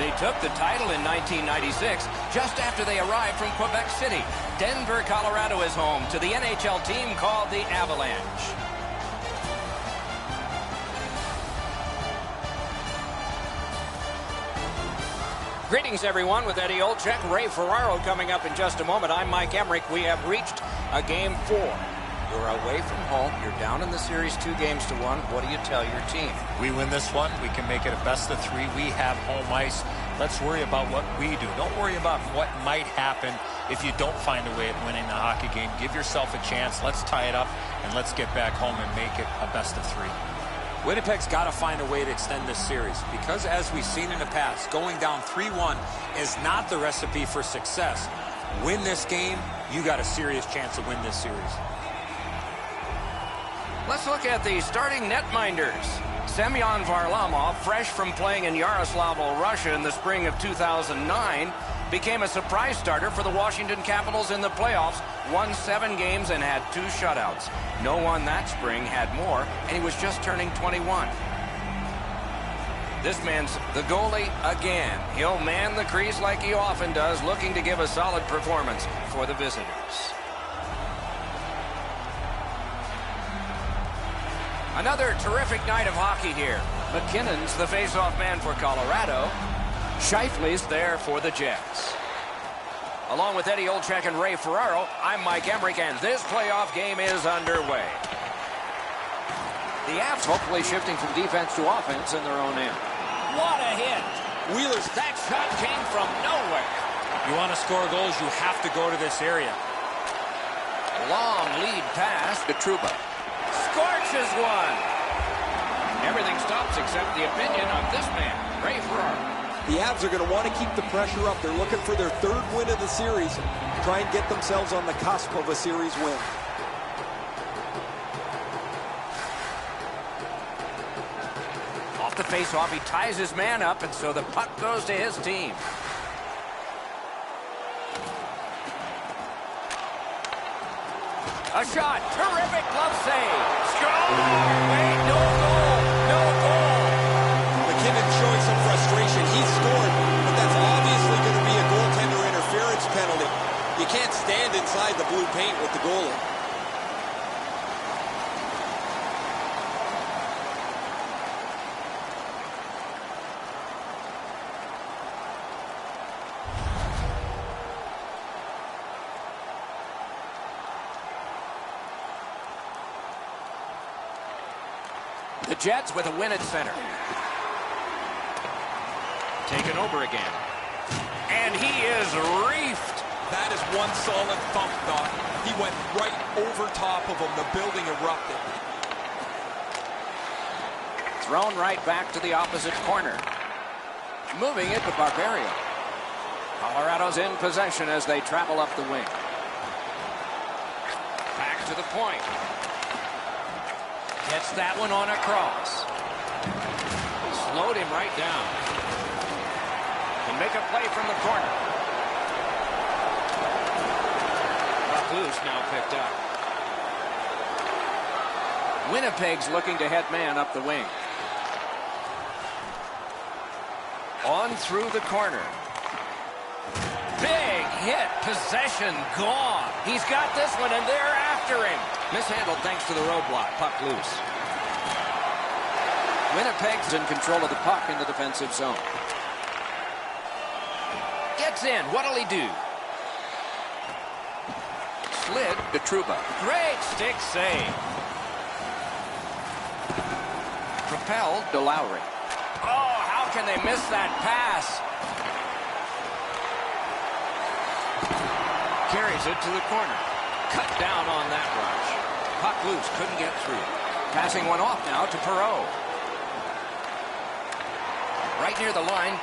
They took the title in 1996, just after they arrived from Quebec City. Denver, Colorado is home to the NHL team called the Avalanche. Greetings, everyone, with Eddie Olczyk, Ray Ferraro coming up in just a moment. I'm Mike Emmerich. We have reached a Game 4. You're away from home. You're down in the series 2-1. What do you tell your team? We win this one. We can make it a best-of-3. We have home ice. Let's worry about what we do. Don't worry about what might happen if you don't find a way at winning the hockey game. Give yourself a chance. Let's tie it up, and let's get back home and make it a best-of-3. Winnipeg's got to find a way to extend this series because, as we've seen in the past, going down 3-1 is not the recipe for success. Win this game, you got a serious chance to win this series. Let's look at the starting netminders. Semyon Varlamov, fresh from playing in Yaroslavl, Russia in the spring of 2009, became a surprise starter for the Washington Capitals in the playoffs, won 7 games and had 2 shutouts. No one that spring had more, and he was just turning 21. This man's the goalie again. He'll man the crease like he often does, looking to give a solid performance for the visitors. Another terrific night of hockey here. McKinnon's the face-off man for Colorado. Scheifele's there for the Jets. Along with Eddie Olczyk and Ray Ferraro, I'm Mike Emmerich, and this playoff game is underway. The Avs hopefully shifting from defense to offense in their own end. What a hit! Wheeler's, that shot came from nowhere. You want to score goals, you have to go to this area. Long lead pass to Trouba. Scorches one. Everything stops except the opinion of this man, Ray Ferraro. The Avs are going to want to keep the pressure up. They're looking for their 3rd win of the series. Try and get themselves on the cusp of a series win. Off the face-off, he ties his man up, and so the puck goes to his team. A shot. Terrific glove save. Score! Wait, no goal. No goal. McKinnon showing some frustration. He scored, but that's obviously going to be a goaltender interference penalty. You can't stand inside the blue paint with the goalie. The Jets with a win at center. Taken over again. And he is reefed. That is one solid thump, Doc. He went right over top of him. The building erupted. Thrown right back to the opposite corner. Moving it to Barberio. Colorado's in possession as they travel up the wing. Back to the point. Gets that one on a cross. Slowed him right down. Can make a play from the corner. Loose now picked up. Winnipeg's looking to head man up the wing. On through the corner. Big hit. Possession gone. He's got this one, and they're after him. Mishandled thanks to the roadblock. Puck loose. Winnipeg's in control of the puck in the defensive zone. Gets in. What'll he do? Slid to Trouba. Great stick save. Propelled to Lowry. Oh, how can they miss that pass? Carries it to the corner. Cut down on that rush. Puck loose, couldn't get through. Passing one off now to Perreault. Right near the line.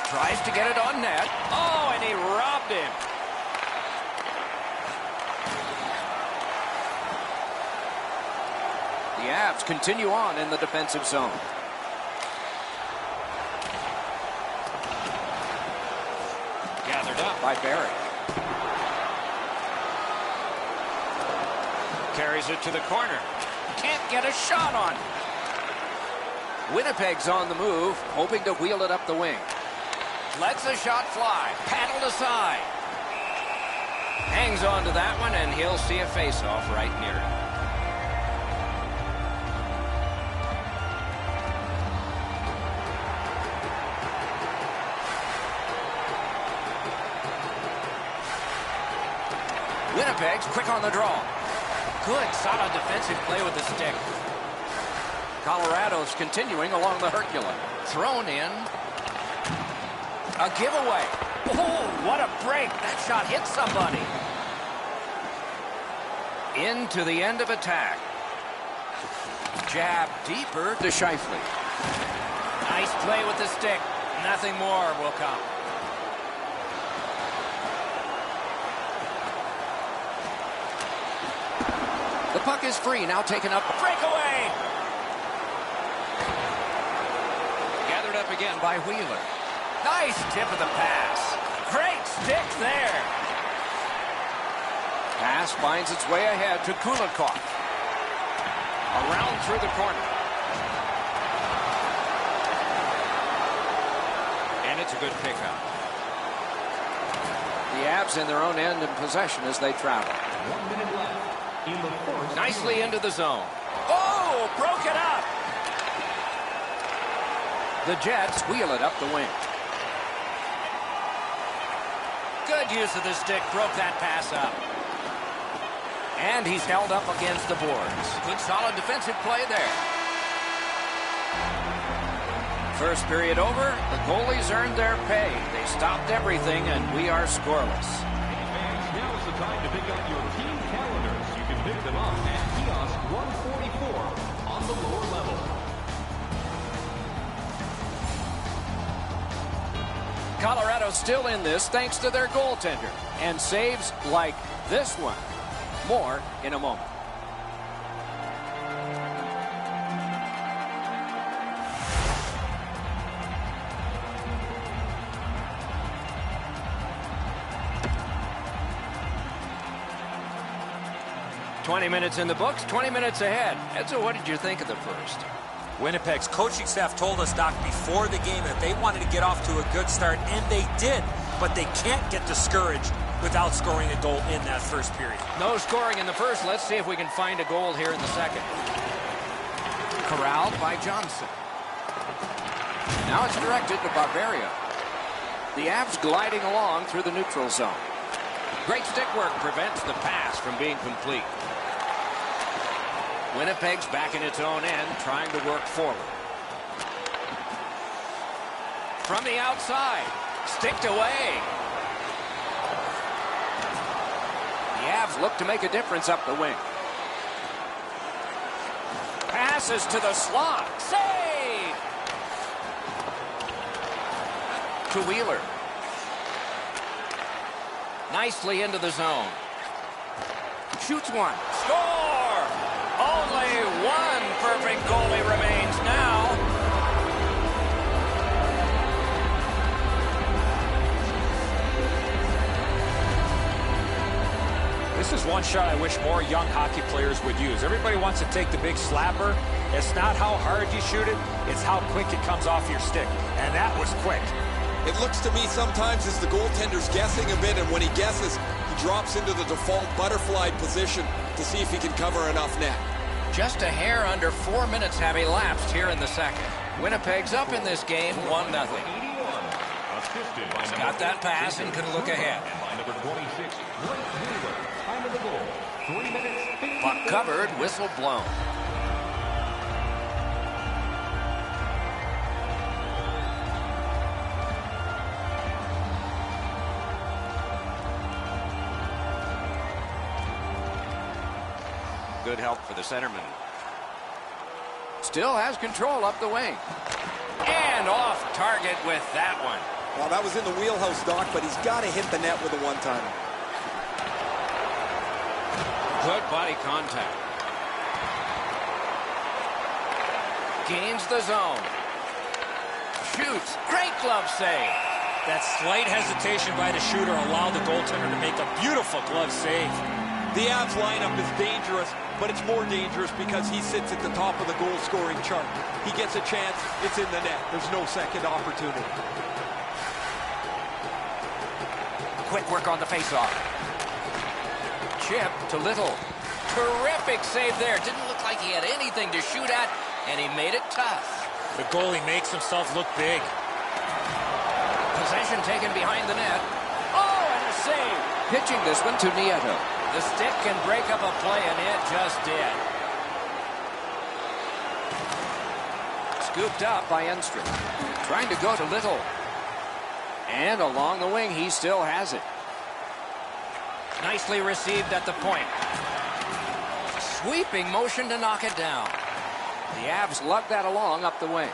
Tries to get it on net. Oh, and he robbed him. The Avs continue on in the defensive zone. Gathered up by Barry. Carries it to the corner. Can't get a shot on it. Winnipeg's on the move, hoping to wheel it up the wing. Lets the shot fly. Paddled aside. Hangs on to that one, and he'll see a face-off right near it. Winnipeg's quick on the draw. Good, solid defensive play with the stick. Colorado's continuing along the Hercules. Thrown in. A giveaway. Oh, what a break. That shot hit somebody. Into the end of attack. Jab deeper to Scheifele. Nice play with the stick. Nothing more will come. The puck is free, now taken up. Breakaway! Gathered up again by Wheeler. Nice tip of the pass. Great stick there. Pass finds its way ahead to Kulikov. Around through the corner. And it's a good pickup. The Avs in their own end in possession as they travel. 1 minute left. Nicely into the zone. Oh, broke it up. The Jets wheel it up the wing. Good use of the stick, broke that pass up. And he's held up against the boards. Good solid defensive play there. First period over, the goalies earned their pay. They stopped everything, and we are scoreless. Now is the time to pick up your team calendars. You can pick them up at kiosk 144 on the lower level. Colorado's still in this thanks to their goaltender. And saves like this one. More in a moment. "20 minutes in the books, 20 minutes ahead." Edzo, what did you think of the first? Winnipeg's coaching staff told us, Doc, before the game that they wanted to get off to a good start, and they did. But they can't get discouraged without scoring a goal in that first period. No scoring in the first. Let's see if we can find a goal here in the second. Corralled by Johnson. Now it's directed to Barberio. The Avs gliding along through the neutral zone. Great stick work prevents the pass from being complete. Winnipeg's back in its own end, trying to work forward. From the outside, sticked away. The Avs look to make a difference up the wing. Passes to the slot. Save! To Wheeler. Nicely into the zone. Shoots one. Score! Only one perfect goalie remains now. This is one shot I wish more young hockey players would use. Everybody wants to take the big slapper. It's not how hard you shoot it, it's how quick it comes off your stick. And that was quick. It looks to me sometimes as the goaltender's guessing a bit, and when he guesses, he drops into the default butterfly position to see if he can cover enough net. Just a hair under 4 minutes have elapsed here in the second. Winnipeg's up in this game 1-0. He's got that pass and can look ahead. Puck covered, whistle blown. Good help for the centerman. Still has control up the wing. And off target with that one. Well, that was in the wheelhouse, Doc, but he's got to hit the net with a one-timer. Good body contact. Gains the zone. Shoots. Great glove save. That slight hesitation by the shooter allowed the goaltender to make a beautiful glove save. The Avs lineup is dangerous, but it's more dangerous because he sits at the top of the goal-scoring chart. He gets a chance, it's in the net. There's no second opportunity. Quick work on the faceoff. Chip to Little. Terrific save there. Didn't look like he had anything to shoot at, and he made it tough. The goalie makes himself look big. Possession taken behind the net. Oh, and a save. Pitching this one to Nieto. The stick can break up a play, and it just did. Scooped up by Enstrom. Trying to go to Little. And along the wing, he still has it. Nicely received at the point. Sweeping motion to knock it down. The Avs lug that along up the wing.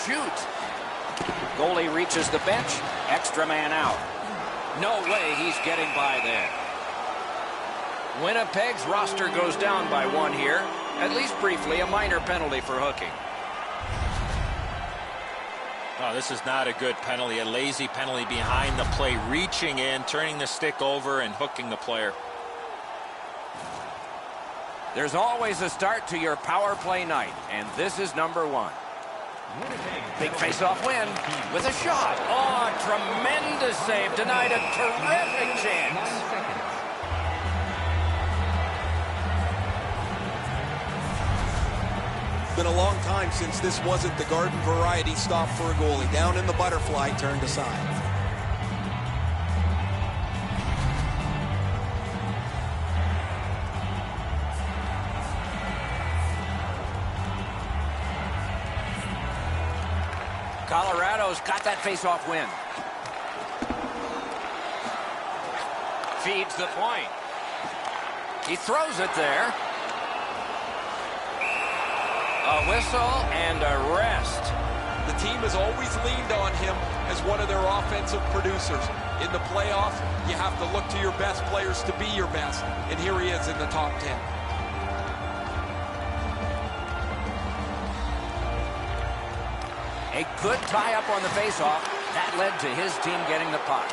Shoot. Goalie reaches the bench. Extra man out. No way he's getting by there. Winnipeg's roster goes down by one here. At least briefly, a minor penalty for hooking. Oh, this is not a good penalty. A lazy penalty behind the play. Reaching in, turning the stick over, and hooking the player. There's always a start to your power play night, and this is number one. Big face-off win with a shot. Oh, tremendous save. Denied a terrific chance. Been a long time since this wasn't the garden variety stop for a goalie. Down in the butterfly, turned aside. Colorado's got that face-off win. Feeds the point. He throws it there. A whistle and a rest. The team has always leaned on him as one of their offensive producers. In the playoffs, you have to look to your best players to be your best. And here he is in the top 10. A good tie-up on the faceoff. That led to his team getting the puck.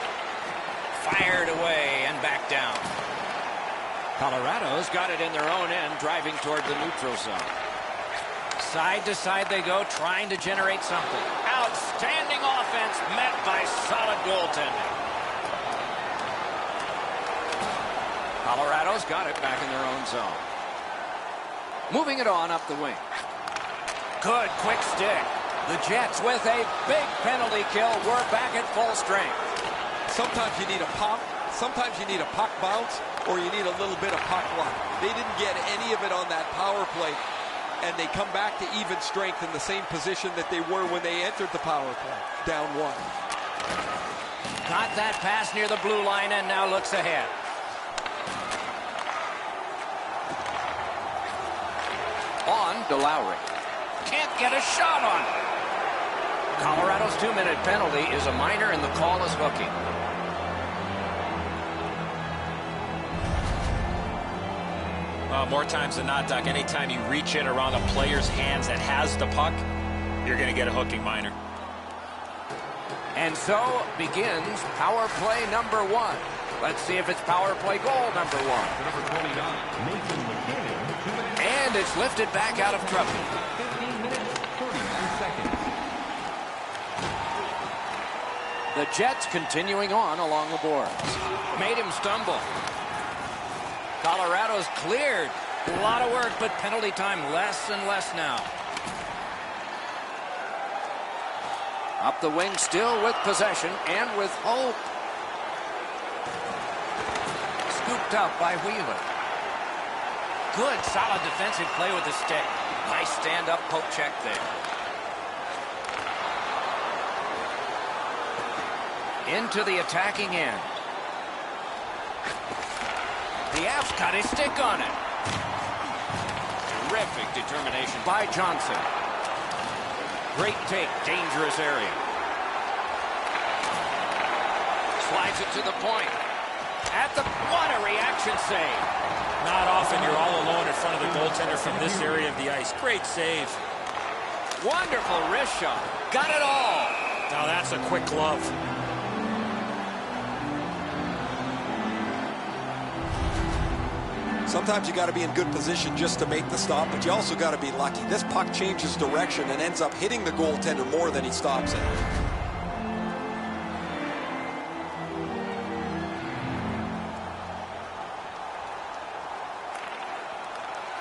Fired away and back down. Colorado's got it in their own end, driving toward the neutral zone. Side to side they go, trying to generate something. Outstanding offense met by solid goaltending. Colorado's got it back in their own zone. Moving it on up the wing. Good quick stick. The Jets with a big penalty kill. We're back at full strength. Sometimes you need a pop, sometimes you need a puck bounce, or you need a little bit of puck luck. They didn't get any of it on that power play, and they come back to even strength in the same position that they were when they entered the power play, down one. Got that pass near the blue line and now looks ahead. On to Lowry. Can't get a shot on it. Colorado's 2-minute penalty is a minor, and the call is hooking. More times than not, Doc, anytime you reach it around a player's hands that has the puck, you're going to get a hooking minor. And so begins power play number one. Let's see if it's power play goal number one. And it's lifted back out of trouble. 15 minutes, 32 seconds. The Jets continuing on along the boards. Made him stumble. Colorado's cleared. A lot of work, but penalty time less and less now. Up the wing still with possession and with hope. Scooped up by Wheeler. Good, solid defensive play with the stick. Nice stand-up poke check there. Into the attacking end. The Avs got his stick on it. Terrific determination by Johnson. Great take, dangerous area. Slides it to the point. What a reaction save. Not often you're all alone in front of the goaltender from this area of the ice. Great save. Wonderful wrist shot. Got it all. Now that's a quick glove. Sometimes you got to be in good position just to make the stop, but you also got to be lucky. This puck changes direction and ends up hitting the goaltender more than he stops it.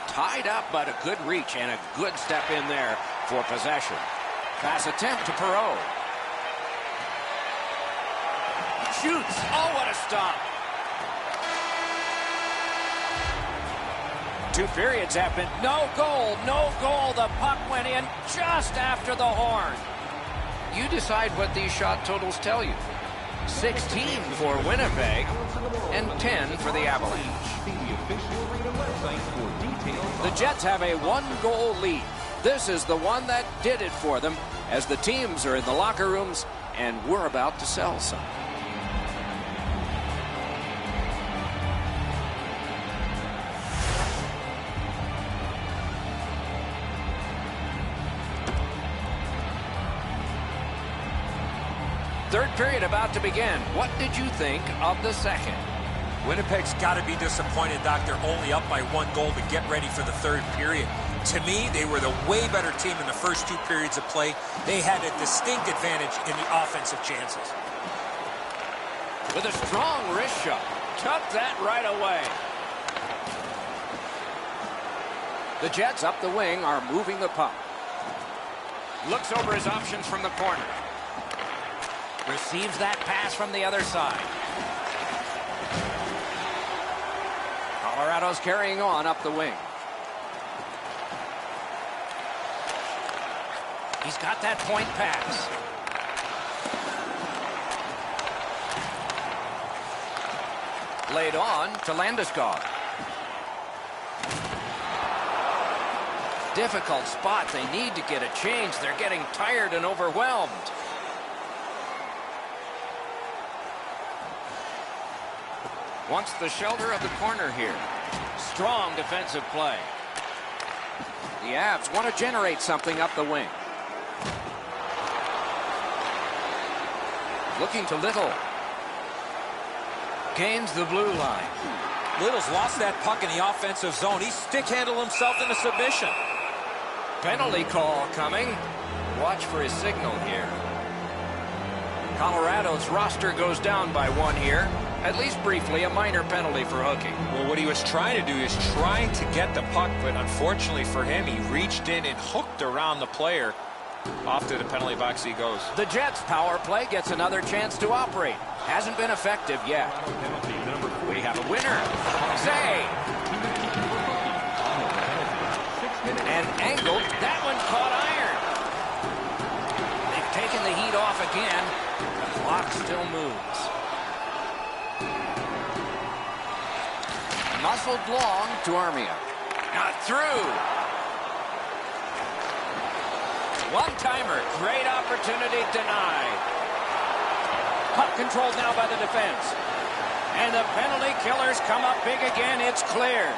Tied up, but a good reach and a good step in there for possession. Pass attempt to Perreault. Shoots. Oh, what a stop. 2 periods have been no goal, no goal. The puck went in just after the horn. You decide what these shot totals tell you. 16 for Winnipeg and 10 for the Avalanche. The Jets have a 1-goal lead. This is the one that did it for them as the teams are in the locker rooms and we're about to sell some. Third period about to begin. What did you think of the second? Winnipeg's got to be disappointed, Doc. They're only up by 1 goal to get ready for the third period. To me, they were the way better team in the first 2 periods of play. They had a distinct advantage in the offensive chances. With a strong wrist shot. Took that right away. The Jets up the wing are moving the puck. Looks over his options from the corner. Receives that pass from the other side. Colorado's carrying on up the wing. He's got that point pass. Laid on to Landeskog. Difficult spot. They need to get a change. They're getting tired and overwhelmed. Wants the shelter of the corner here. Strong defensive play. The Avs want to generate something up the wing. Looking to Little. Gains the blue line. Little's lost that puck in the offensive zone. He stick-handled himself into submission. Penalty call coming. Watch for his signal here. Colorado's roster goes down by 1 here. At least briefly, a minor penalty for hooking. Well, what he was trying to do is trying to get the puck, but unfortunately for him, he reached in and hooked around the player. Off to the penalty box he goes. The Jets' power play gets another chance to operate. Hasn't been effective yet. We have a winner. Save. And angled. That one caught iron. They've taken the heat off again. The clock still moves. Muscled long to Armia. Not through. One-timer. Great opportunity denied. Puck controlled now by the defense. And the penalty killers come up big again. It's clear.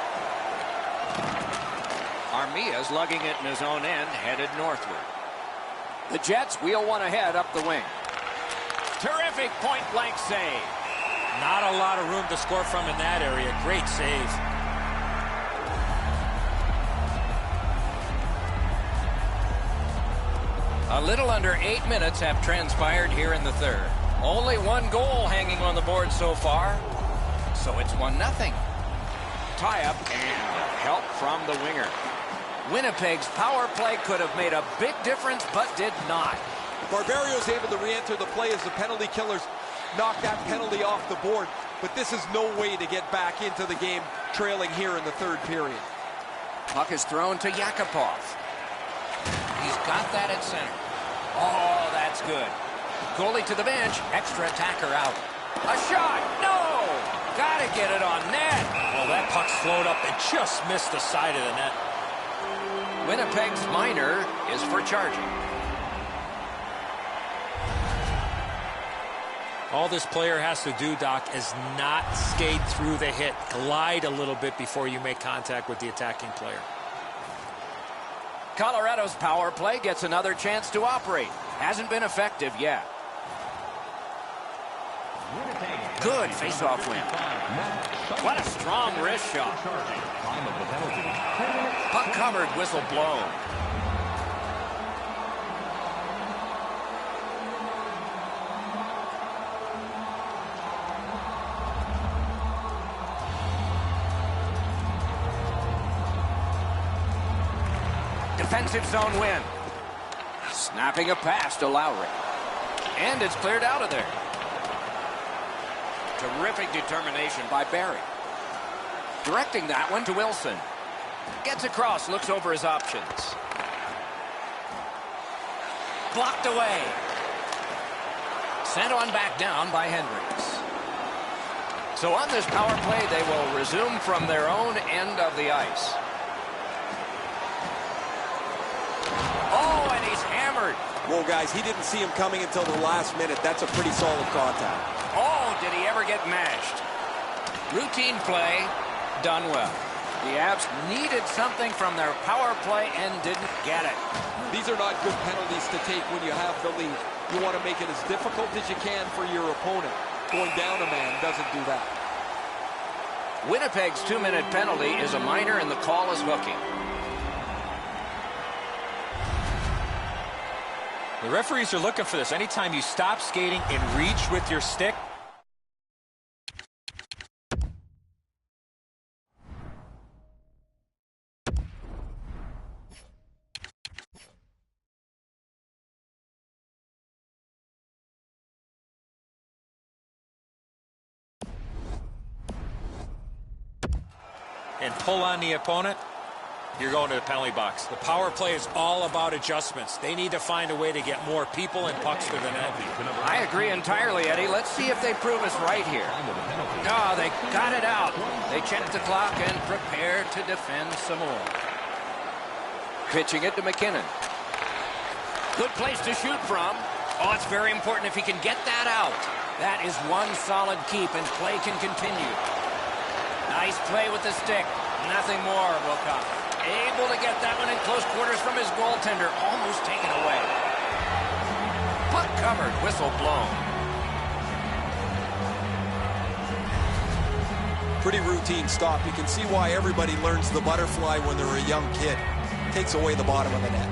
Armia's lugging it in his own end, headed northward. The Jets wheel one ahead up the wing. Terrific point-blank save. Not a lot of room to score from in that area. Great save. A little under 8 minutes have transpired here in the third. Only 1 goal hanging on the board so far. So it's 1-0. Tie-up and help from the winger. Winnipeg's power play could have made a big difference, but did not. Barberio's able to re-enter the play as the penalty killers knock that penalty off the board. But this is no way to get back into the game trailing here in the third period. Puck is thrown to Yakupov. He's got that at center. Oh, that's good. Goalie to the bench. Extra attacker out. A shot. No! Got to get it on net. Well, that puck slowed up and just missed the side of the net. Winnipeg's minor is for charging. All this player has to do, Doc, is not skate through the hit. Glide a little bit before you make contact with the attacking player. Colorado's power play gets another chance to operate. Hasn't been effective yet. Winnipeg Good face-off win. What a strong wrist shot. Time of the penalty. Puck covered, whistle blown. Defensive zone win. Snapping a pass to Lowry. And it's cleared out of there. Terrific determination by Barry. Directing that one to Wilson. Gets across, looks over his options. Blocked away. Sent on back down by Hendricks. So on this power play, they will resume from their own end of the ice. Oh, and he's hammered. Whoa, guys, he didn't see him coming until the last minute. That's a pretty solid contact. Oh, did he ever get mashed? Routine play, done well. The Avs needed something from their power play and didn't get it. These are not good penalties to take when you have the lead. You want to make it as difficult as you can for your opponent. Going down a man doesn't do that. Winnipeg's 2-minute penalty is a minor and the call is hooking. The referees are looking for this. Anytime you stop skating and reach with your stick. And pull on the opponent, you're going to the penalty box. The power play is all about adjustments. They need to find a way to get more people and pucks to the net. I agree entirely, Eddie. Let's see if they prove us right here. Oh, they got it out. They check the clock and prepare to defend some more. Pitching it to McKinnon. Good place to shoot from. Oh, it's very important if he can get that out. That is one solid keep, and play can continue. Nice play with the stick. Nothing more will come. Able to get that one in close quarters from his goaltender. Almost taken away. Puck covered. Whistle blown. Pretty routine stop. You can see why everybody learns the butterfly when they're a young kid. Takes away the bottom of the net.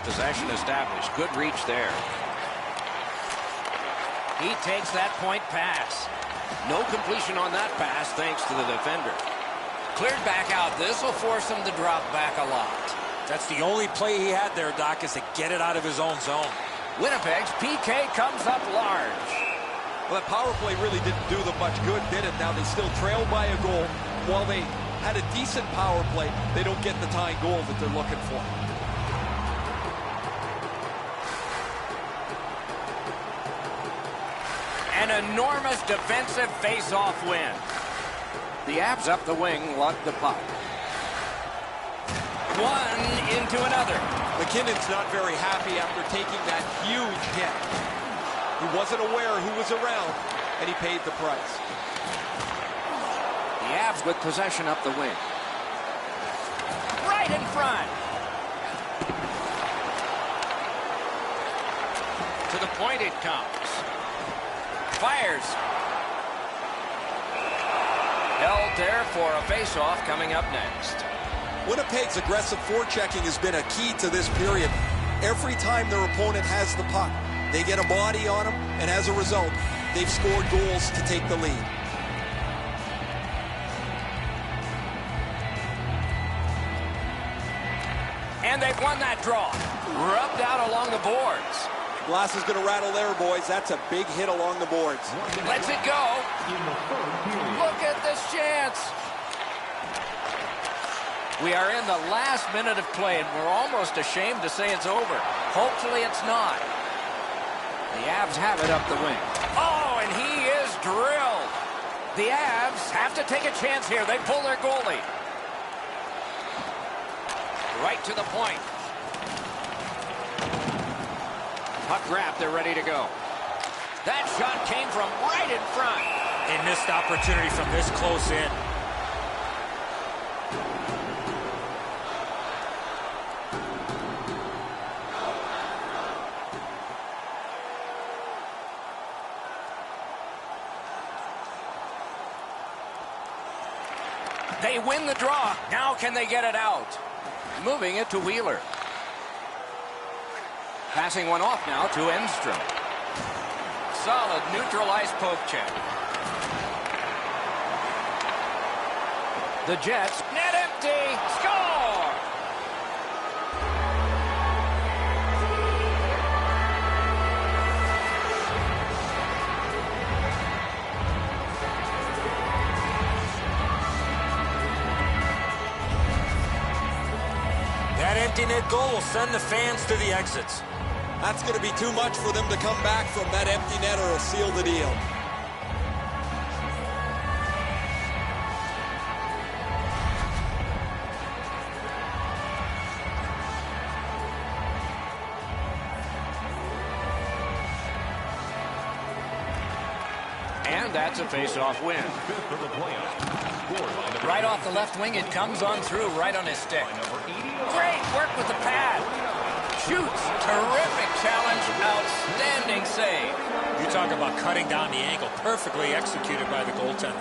Possession established. Good reach there. He takes that point pass. No completion on that pass thanks to the defender. Cleared back out. This will force him to drop back a lot. That's the only play he had there, Doc, is to get it out of his own zone. Winnipeg's PK comes up large. Well, that power play really didn't do them much good, did it? Now they still trail by a goal. While they had a decent power play, they don't get the tying goal that they're looking for. An enormous defensive face-off win. The Avs up the wing, luck the puck. One into another. McKinnon's not very happy after taking that huge hit. He wasn't aware who was around, and he paid the price. The Avs with possession up the wing. Right in front. To the point it comes. Fires. Held there for a face-off coming up next. Winnipeg's aggressive forechecking has been a key to this period. Every time their opponent has the puck, they get a body on them, and as a result, they've scored goals to take the lead. And they've won that draw. Rubbed out along the boards. Glass is going to rattle there, boys. That's a big hit along the boards. Lets it go. Look at this chance. We are in the last minute of play, and we're almost ashamed to say it's over. Hopefully it's not. The Avs have it up the wing. Oh, and he is drilled. The Avs have to take a chance here. They pull their goalie. Right to the point. Puck wrap, they're ready to go. That shot came from right in front. A missed opportunity from this close in. They win the draw. Now can they get it out? Moving it to Wheeler. Passing one off now to Enstrom. Solid neutral ice poke check. The Jets, net empty, score! That empty net goal will send the fans to the exits. That's going to be too much for them to come back from that empty net, or it'll seal the deal. And that's a face-off win. Right off the left wing, it comes on through right on his stick. Great work with the pad. Shoots. Terrific challenge. Outstanding save. You talk about cutting down the angle. Perfectly executed by the goaltender.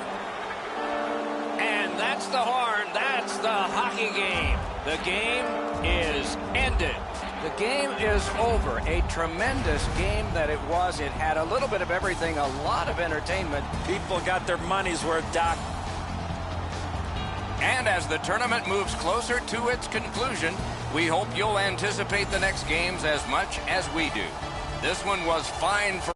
And that's the horn. That's the hockey game. The game is ended. The game is over. A tremendous game that it was. It had a little bit of everything, a lot of entertainment. People got their money's worth, Doc. And as the tournament moves closer to its conclusion, we hope you'll anticipate the next games as much as we do. This one was fine for...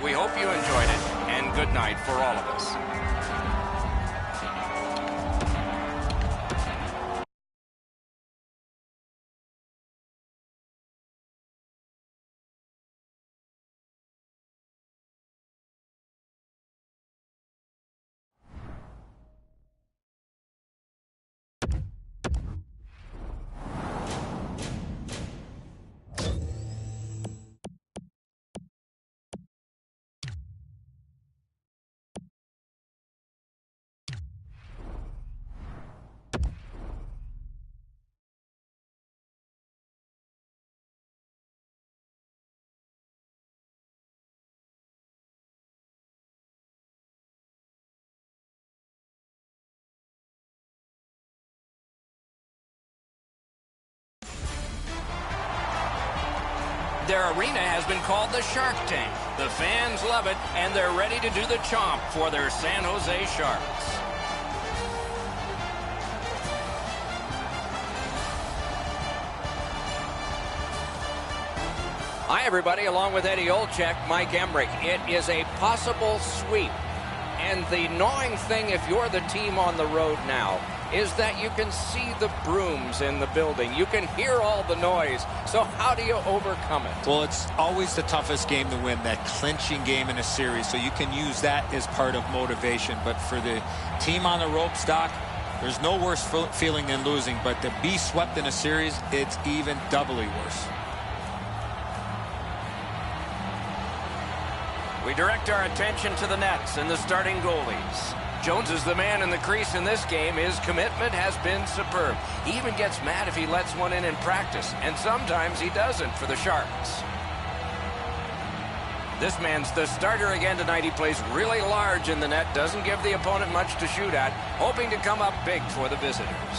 We hope you enjoyed it, and good night for all of us. Their arena has been called the Shark Tank. The fans love it, and they're ready to do the chomp for their San Jose Sharks. Hi, everybody. Along with Eddie Olczyk, Mike Emrick. It is a possible sweep. And the gnawing thing, if you're the team on the road now, is that you can see the brooms in the building. You can hear all the noise. So how do you overcome it? Well, it's always the toughest game to win, that clinching game in a series. So you can use that as part of motivation. But for the team on the ropes, Doc, there's no worse feeling than losing. But to be swept in a series, it's even doubly worse. We direct our attention to the nets and the starting goalies. Jones is the man in the crease in this game. His commitment has been superb. He even gets mad if he lets one in practice, and sometimes he doesn't for the Sharks. This man's the starter again tonight. He plays really large in the net, doesn't give the opponent much to shoot at, hoping to come up big for the visitors.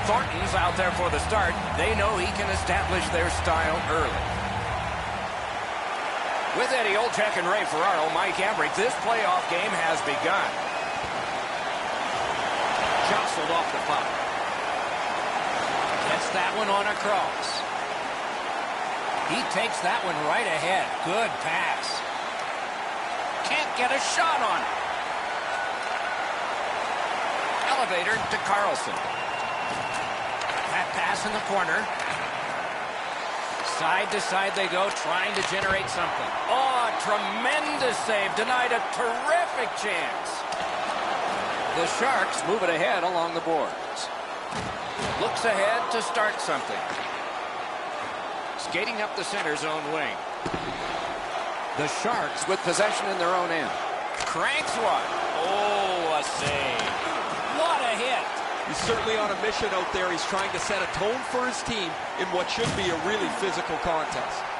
Thornton's out there for the start. They know he can establish their style early. With Eddie Olczyk and Ray Ferraro, Mike Emrick, this playoff game has begun. Jostled off the puck. Gets that one on a cross. He takes that one right ahead. Good pass. Can't get a shot on it. Elevator to Carlson. That pass in the corner. Side to side they go, trying to generate something. Oh, tremendous save. Denied a terrific chance. The Sharks move it ahead along the boards. Looks ahead to start something. Skating up the center zone wing. The Sharks with possession in their own end. Cranks one. Oh, a save. What a hit. He's certainly on a mission out there. He's trying to set a tone for his team in what should be a really physical contest.